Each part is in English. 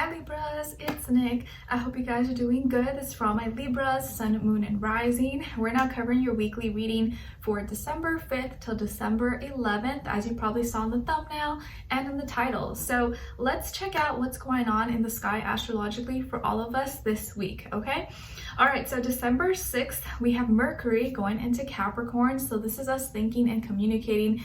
Hi Libras, it's Nick. I hope you guys are doing good. This is for all my Libras, Sun, Moon, and Rising. We're now covering your weekly reading for December 5th till December 11th, as you probably saw in the thumbnail and in the title. So let's check out what's going on in the sky astrologically for all of us this week, okay? All right, so December 6th, we have Mercury going into Capricorn. So this is us thinking and communicating,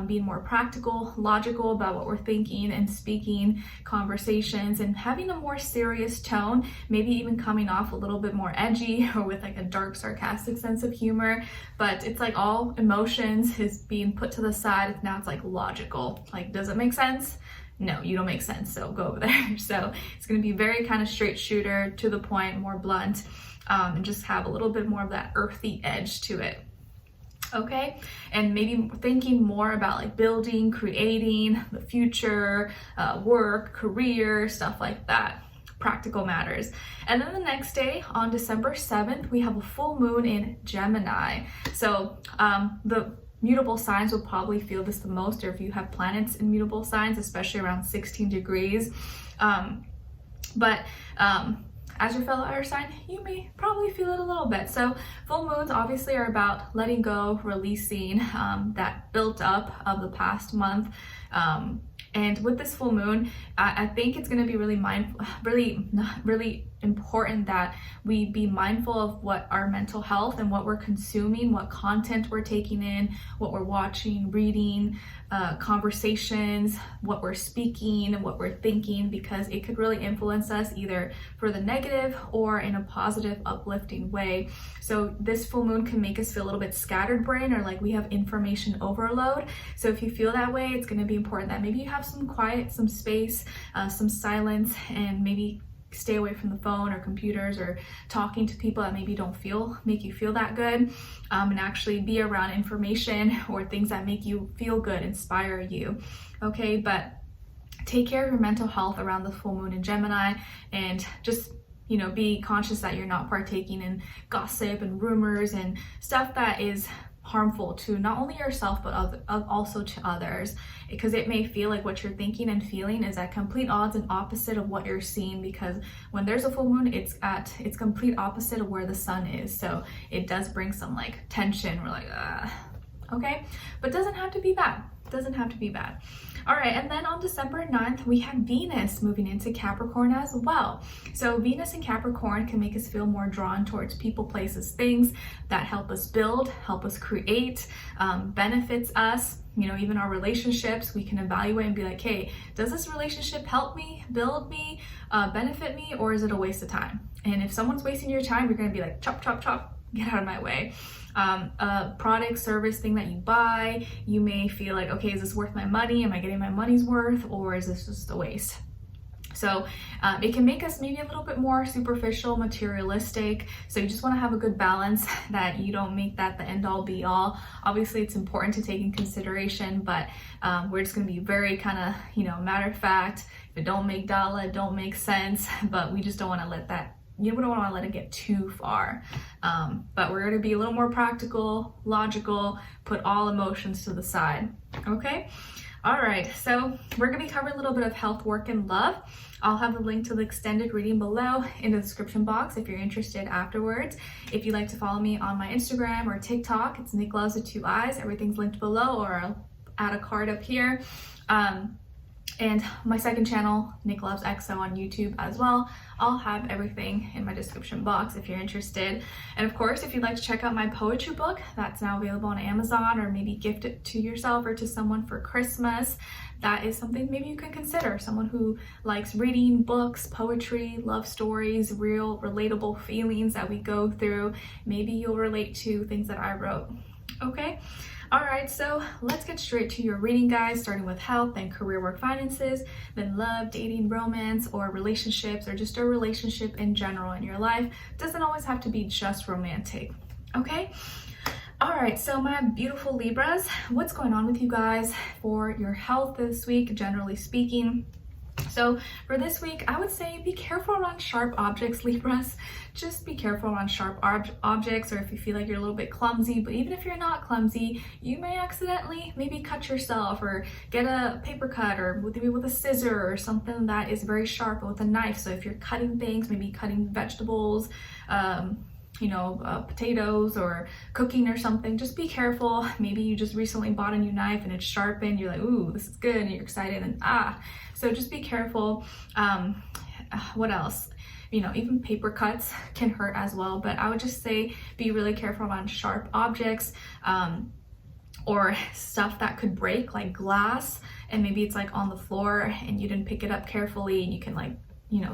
being more practical, logical about what we're thinking and speaking, conversations, and having a more serious tone, maybe even coming off a little bit more edgy or with like a dark, sarcastic sense of humor. But it's like all emotions is being put to the side. Now it's like logical. Like, does it make sense? No, you don't make sense, so go over there. So it's going to be very kind of straight shooter, to the point, more blunt, and just have a little bit more of that earthy edge to it. Okay, and maybe thinking more about like building, creating, the future, work, career, stuff like that, practical matters. And then the next day on December 7th, we have a full moon in Gemini. So the mutable signs will probably feel this the most, or if you have planets in mutable signs, especially around 16 degrees. As your fellow air sign, you may probably feel it a little bit. So full moons obviously are about letting go, releasing that built up of the past month. And with this full moon, I think it's going to be really really important that we be mindful of what our mental health and what we're consuming, what content we're taking in, what we're watching, reading, conversations, what we're speaking, and what we're thinking, because it could really influence us either for the negative or in a positive, uplifting way. So this full moon can make us feel a little bit scattered brain, or like we have information overload. So if you feel that way, it's going to be important that maybe you have some quiet, some space, some silence, and maybe stay away from the phone or computers or talking to people that maybe don't make you feel that good, and actually be around information or things that make you feel good, inspire you. Okay, but take care of your mental health around the full moon in Gemini, and just be conscious that you're not partaking in gossip and rumors and stuff that is harmful to not only yourself but also to others, because it may feel like what you're thinking and feeling is at complete odds and opposite of what you're seeing, because when there's a full moon, it's complete opposite of where the sun is. So it does bring some like tension. We're like, okay, but doesn't have to be bad. Doesn't have to be bad. All right, and then on December 9th, we have Venus moving into Capricorn as well. So Venus in Capricorn can make us feel more drawn towards people, places, things that help us build, help us create, benefits us. Even our relationships, we can evaluate and be like, hey, does this relationship help me, build me, benefit me, or is it a waste of time? And if someone's wasting your time, you're going to be like, chop, chop, chop, get out of my way. A product, service, thing that you buy, you may feel like, okay, is this worth my money? Am I getting my money's worth, or is this just a waste? So it can make us maybe a little bit more superficial, materialistic. So you just want to have a good balance, that you don't make that the end all be all. Obviously it's important to take in consideration, but we're just going to be very kind of, matter of fact. If it don't make dollar, it don't make sense, but we just don't want to let that, we don't want to let it get too far. But we're going to be a little more practical, logical, put all emotions to the side. Okay? All right, so we're going to be covering a little bit of health, work, and love. I'll have a link to the extended reading below in the description box if you're interested afterwards. If you'd like to follow me on my Instagram or TikTok, it's Nicloves with 2 eyes. Everything's linked below, or I'll add a card up here. And my second channel, Nicloves XO, on YouTube as well. I'll have everything in my description box if you're interested. And of course, if you'd like to check out my poetry book, that's now available on Amazon, or maybe gift it to yourself or to someone for Christmas. That is something maybe you can consider. Someone who likes reading books, poetry, love stories, real relatable feelings that we go through. Maybe you'll relate to things that I wrote. Okay? All right, so let's get straight to your reading, guys, starting with health, then career, work, finances, then love, dating, romance, or relationships, or just a relationship in general in your life. Doesn't always have to be just romantic, okay? All right, so my beautiful Libras, what's going on with you guys for your health this week, generally speaking? So for this week, I would say be careful around sharp objects, Libras. Just be careful around sharp objects, or if you feel like you're a little bit clumsy. But even if you're not clumsy, you may accidentally maybe cut yourself, or get a paper cut, or maybe with a scissor or something that is very sharp, or with a knife. So if you're cutting things, maybe cutting vegetables, potatoes, or cooking or something, just be careful. Maybe you just recently bought a new knife and it's sharpened. You're like, ooh, this is good, and you're excited, and so just be careful. What else? Even paper cuts can hurt as well, but I would just say be really careful around sharp objects, or stuff that could break, like glass, and maybe it's like on the floor and you didn't pick it up carefully, and you can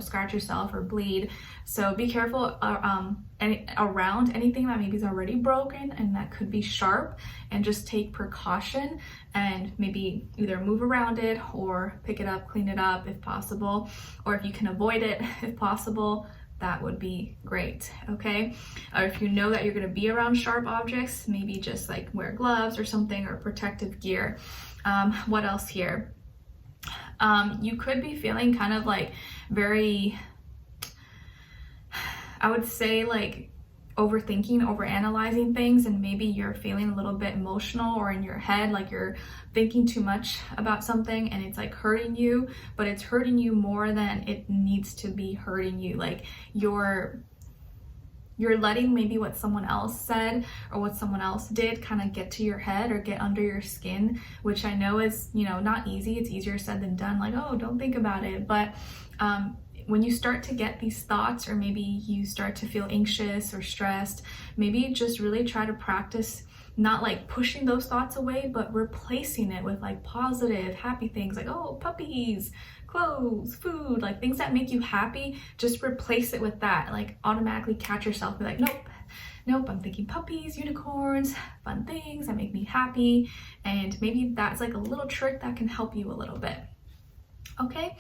scratch yourself or bleed. So be careful around anything that maybe is already broken and that could be sharp, and just take precaution and maybe either move around it or pick it up, clean it up if possible, or if you can avoid it if possible, that would be great, okay? Or if you know that you're gonna be around sharp objects, maybe just like wear gloves or something, or protective gear. What else here? You could be feeling kind of like very, I would say, like overthinking, overanalyzing things, and maybe you're feeling a little bit emotional, or in your head like you're thinking too much about something and it's like hurting you, but it's hurting you more than it needs to be hurting you. Like you're letting maybe what someone else said or what someone else did kind of get to your head or get under your skin, which I know is, not easy. It's easier said than done. Like, oh, don't think about it. But when you start to get these thoughts, or maybe you start to feel anxious or stressed, maybe just really try to practice not like pushing those thoughts away, but replacing it with like positive, happy things, like, oh, puppies, clothes, food, like things that make you happy. Just replace it with that. Like automatically catch yourself, be like, nope, I'm thinking puppies, unicorns, fun things that make me happy. And maybe that's like a little trick that can help you a little bit. Okay.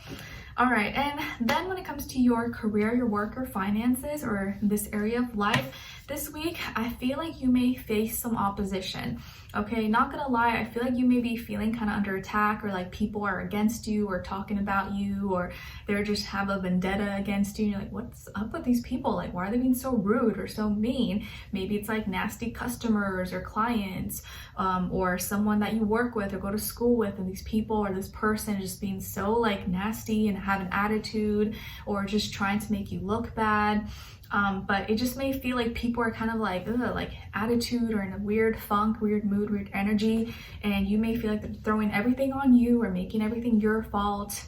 All right. And then when it comes to your career, your work, or finances, or this area of life, this week, I feel like you may face some opposition. Okay, not gonna lie, I feel like you may be feeling kind of under attack, or like people are against you, or talking about you, or they're just have a vendetta against you. You're like, what's up with these people? Like, why are they being so rude or so mean? Maybe it's like nasty customers or clients, or someone that you work with or go to school with, and these people or this person just being so like nasty and have an attitude, or just trying to make you look bad. But it just may feel like people are kind of like attitude, or in a weird funk, weird mood, weird energy, and you may feel like they're throwing everything on you, or making everything your fault,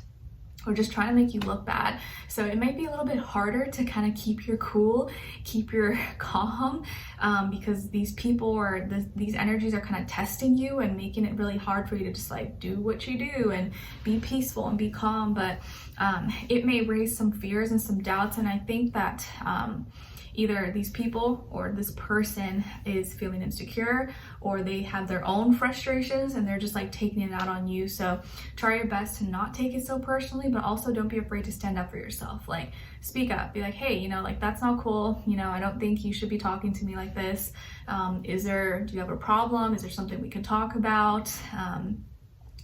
or just trying to make you look bad. So it might be a little bit harder to kind of keep your cool, keep your calm, because these people or these energies are kind of testing you and making it really hard for you to just like do what you do and be peaceful and be calm. But it may raise some fears and some doubts, and I think that either these people or this person is feeling insecure, or they have their own frustrations and they're just like taking it out on you. So try your best to not take it so personally, but also don't be afraid to stand up for yourself. Like, speak up, be like, hey, like that's not cool. I don't think you should be talking to me like this. Do you have a problem? Is there something we can talk about?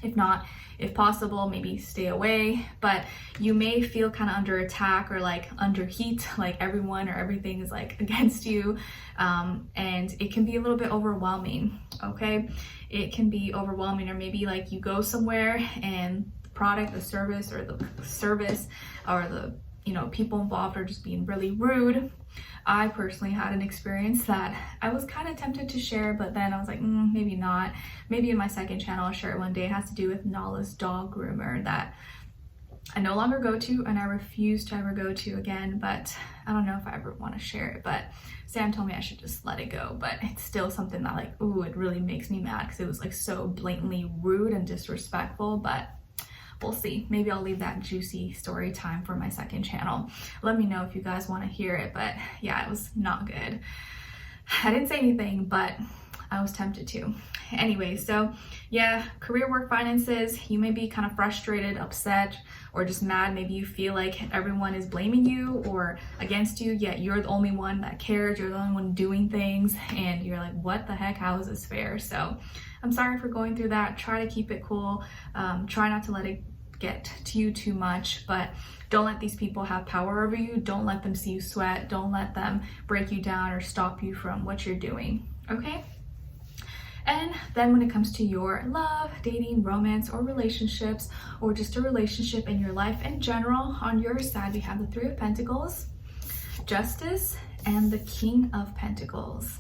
If not, if possible, maybe stay away. But you may feel kind of under attack, or like under heat, like everyone or everything is like against you. And it can be a little bit overwhelming, okay? It can be overwhelming. Or maybe like you go somewhere and the product, the service, or the people involved are just being really rude. I personally had an experience that I was kind of tempted to share, but then I was like, maybe not. Maybe in my second channel I'll share it one day. It has to do with Nala's dog groomer that I no longer go to, and I refuse to ever go to again. But I don't know if I ever want to share it. But Sam told me I should just let it go. But it's still something that like, it really makes me mad, because it was like so blatantly rude and disrespectful. But we'll see. Maybe I'll leave that juicy story time for my second channel. Let me know if you guys want to hear it. But yeah, it was not good. I didn't say anything, but I was tempted to. Anyway, so yeah, career, work, finances, you may be kind of frustrated, upset, or just mad. Maybe you feel like everyone is blaming you or against you, yet you're the only one that cares. You're the only one doing things, and you're like, what the heck? How is this fair? So I'm sorry for going through that. Try to keep it cool. Try not to let it get to you too much, but don't let these people have power over you. Don't let them see you sweat. Don't let them break you down or stop you from what you're doing, okay? And then when it comes to your love, dating, romance, or relationships, or just a relationship in your life in general, on your side, we have the Three of Pentacles, Justice, and the King of Pentacles.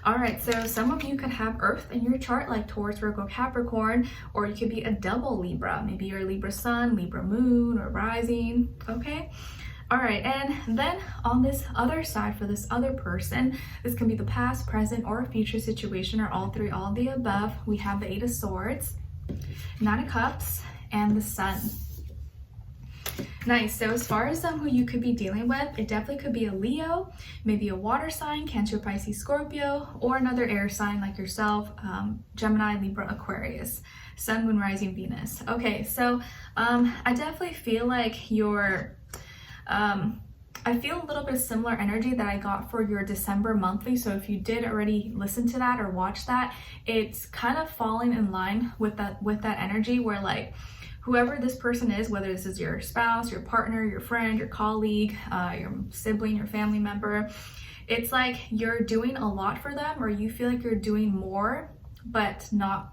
All right, so some of you could have Earth in your chart, like Taurus, Virgo, Capricorn, or you could be a double Libra. Maybe you're a Libra Sun, Libra Moon, or Rising, okay? All right, and then on this other side, for this other person, this can be the past, present, or a future situation, or all three, all of the above. We have the Eight of Swords, Nine of Cups, and the Sun. Nice. So as far as who you could be dealing with, it definitely could be a Leo, maybe a water sign, Cancer, Pisces, Scorpio, or another air sign like yourself, Gemini, Libra, Aquarius, Sun, Moon, Rising, Venus. Okay, so I definitely feel like you're, I feel a little bit similar energy that I got for your December monthly. So if you did already listen to that or watch that, it's kind of falling in line with that energy where like, whoever this person is, whether this is your spouse, your partner, your friend, your colleague, your sibling, your family member, it's like you're doing a lot for them, or you feel like you're doing more, but not,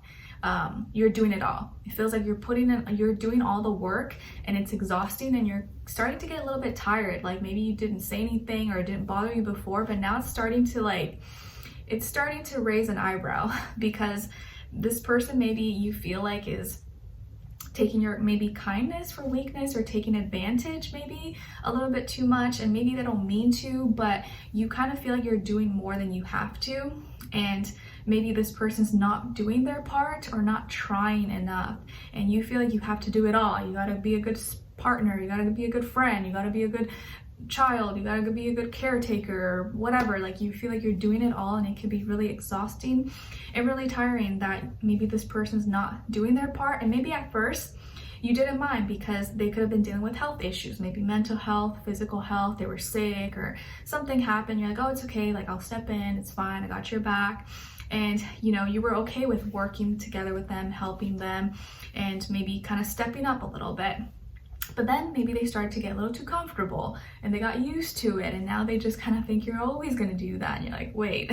you're doing it all. It feels like you're doing all the work and it's exhausting, and you're starting to get a little bit tired. Like maybe you didn't say anything or it didn't bother you before, but now it's starting to raise an eyebrow because this person maybe you feel like is taking your maybe kindness for weakness, or taking advantage maybe a little bit too much, and maybe they don't mean to, but you kind of feel like you're doing more than you have to, and maybe this person's not doing their part or not trying enough, and you feel like you have to do it all. You got to be a good partner, you got to be a good friend, you got to be a good child, you gotta be a good caretaker or whatever. Like you feel like you're doing it all, and it can be really exhausting and really tiring that maybe this person's not doing their part. And maybe at first you didn't mind because they could have been dealing with health issues, maybe mental health, physical health, they were sick or something happened. You're like, oh, it's okay, like I'll step in, it's fine, I got your back. And you know, you were okay with working together with them, helping them, and maybe kind of stepping up a little bit. But then maybe they started to get a little too comfortable and they got used to it, and now they just kind of think you're always going to do that. And you're like, wait,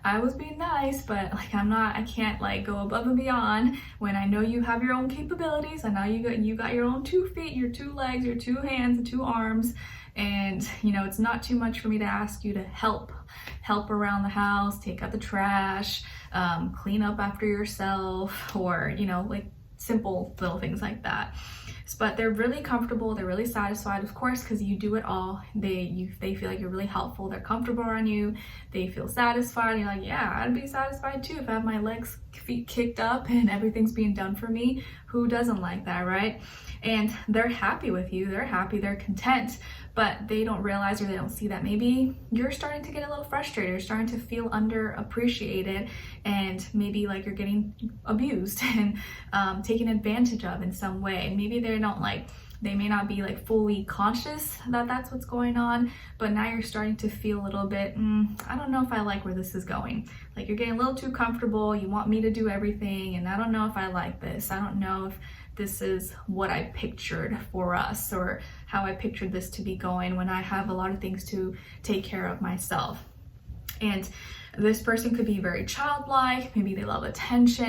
I was being nice, but like I can't like go above and beyond when I know you have your own capabilities. I know you got your own 2 feet, your 2 legs, your 2 hands and 2 arms. And you know, it's not too much for me to ask you to help around the house, take out the trash, clean up after yourself, or you know, like simple little things like that. But they're really comfortable, they're really satisfied, of course, because you do it all. They feel like you're really helpful, they're comfortable around you, they feel satisfied. You're like, yeah, I'd be satisfied too if I have my legs, feet kicked up and everything's being done for me. Who doesn't like that, right? And they're happy with you, they're happy, they're content, but they don't realize, or they don't see that maybe you're starting to get a little frustrated, you're starting to feel underappreciated, and maybe like you're getting abused and taken advantage of in some way. Maybe they may not be like fully conscious that that's what's going on, but now you're starting to feel a little bit, I don't know if I like where this is going. Like you're getting a little too comfortable, you want me to do everything, and I don't know if I like this. I don't know if this is what I pictured for us, or how I pictured this to be going when I have a lot of things to take care of myself. And this person could be very childlike, maybe they love attention,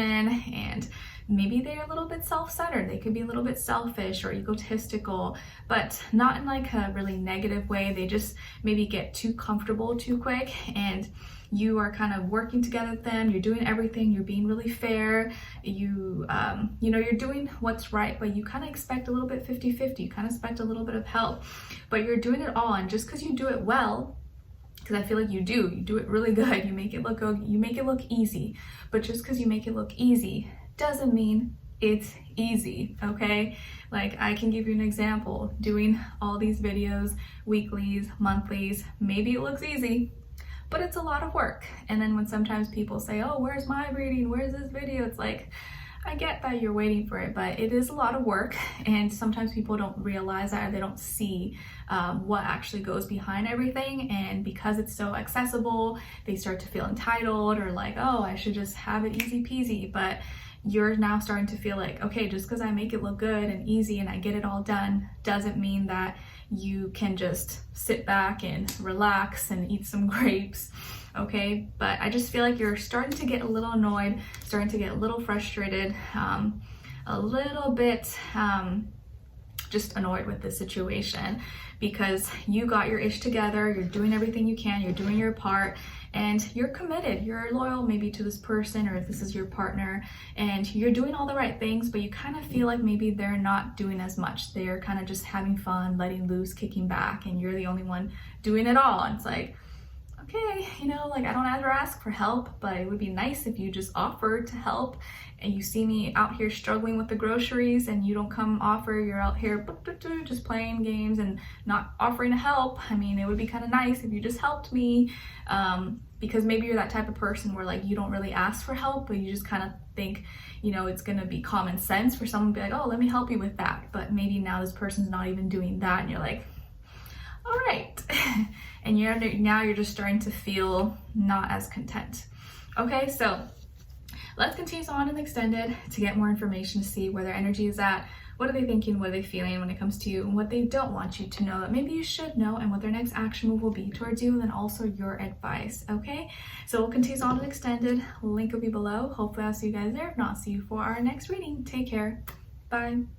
and maybe they're a little bit self-centered. They could be a little bit selfish or egotistical, but not in like a really negative way. They just maybe get too comfortable too quick, and you are kind of working together with them, you're doing everything, you're being really fair, you know, you're doing what's right, but you kind of expect a little bit 50-50, you kind of expect a little bit of help, but you're doing it all. And just because you do it well, because I feel like you do it really good, you make it look easy, but just because you make it look easy doesn't mean it's easy, okay? Like I can give you an example, doing all these videos, weeklies, monthlies, maybe it looks easy, but it's a lot of work. And then when sometimes people say, oh, where's my reading? Where's this video? It's like, I get that you're waiting for it, but it is a lot of work. And sometimes people don't realize that, or they don't see what actually goes behind everything. And because it's so accessible, they start to feel entitled, or like, oh, I should just have it easy peasy. But you're now starting to feel like, okay, just because I make it look good and easy and I get it all done doesn't mean that you can just sit back and relax and eat some grapes, okay? But I just feel like you're starting to get a little annoyed, starting to get a little frustrated, a little bit just annoyed with the situation, because you got your ish together, you're doing everything you can, you're doing your part, and you're committed, you're loyal maybe to this person, or if this is your partner, and you're doing all the right things, but you kind of feel like maybe they're not doing as much. They're kind of just having fun, letting loose, kicking back, and you're the only one doing it all. And it's like, okay, you know, like I don't ever ask for help, but it would be nice if you just offered to help. And you see me out here struggling with the groceries and you don't come offer, you're out here just playing games and not offering to help. I mean, it would be kind of nice if you just helped me, because maybe you're that type of person where like you don't really ask for help, but you just kind of think, you know, it's gonna be common sense for someone to be like, oh, let me help you with that. But maybe now this person's not even doing that and you're like, all right. And now you're just starting to feel not as content. Okay, so let's continue on in the extended to get more information to see where their energy is at, what are they thinking, what are they feeling when it comes to you, and what they don't want you to know that maybe you should know, and what their next action move will be towards you, and then also your advice, okay? So we'll continue on in the extended. Link will be below. Hopefully I'll see you guys there. If not, see you for our next reading. Take care. Bye.